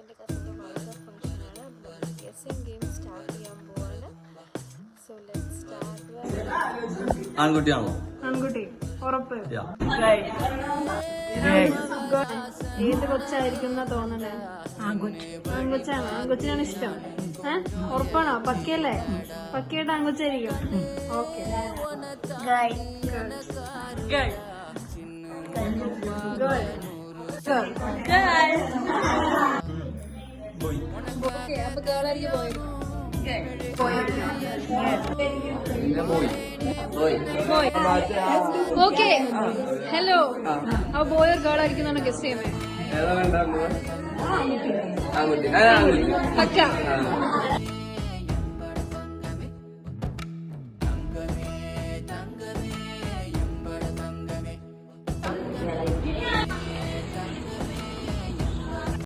എൻ്റെ കസിൻ്റെ മകളുടെ ഫംഗ്ഷനാണ്. അപ്പോൾ നമ്മൾ ഗെസ്സിംഗ് ഗെയിം സ്റ്റാർട്ട് ചെയ്യാൻ പോവാണ്. So let's start. ആൺകുട്ടിയാണോ? ആൺകുട്ടി ഉറപ്പ്. ഏത് കൊച്ചായിരിക്കും തോന്നണേ? ആൺകൊച്ചാണ്. ആൺകൊച്ചിനാണ് ഇഷ്ടം. ഉറപ്പാണോ? പക്കയല്ലേ? പക്കയായിട്ട് ആൺകൊച്ചായിരിക്കും. ഓക്കെ. അപ്പൊ ഗേളായിരിക്കും ഓക്കെ. ഹലോ, ആ ബോയ് ഓർ ഗേൾ ആയിരിക്കും ഗസ് ചെയ്യുന്നത്. പക്ക.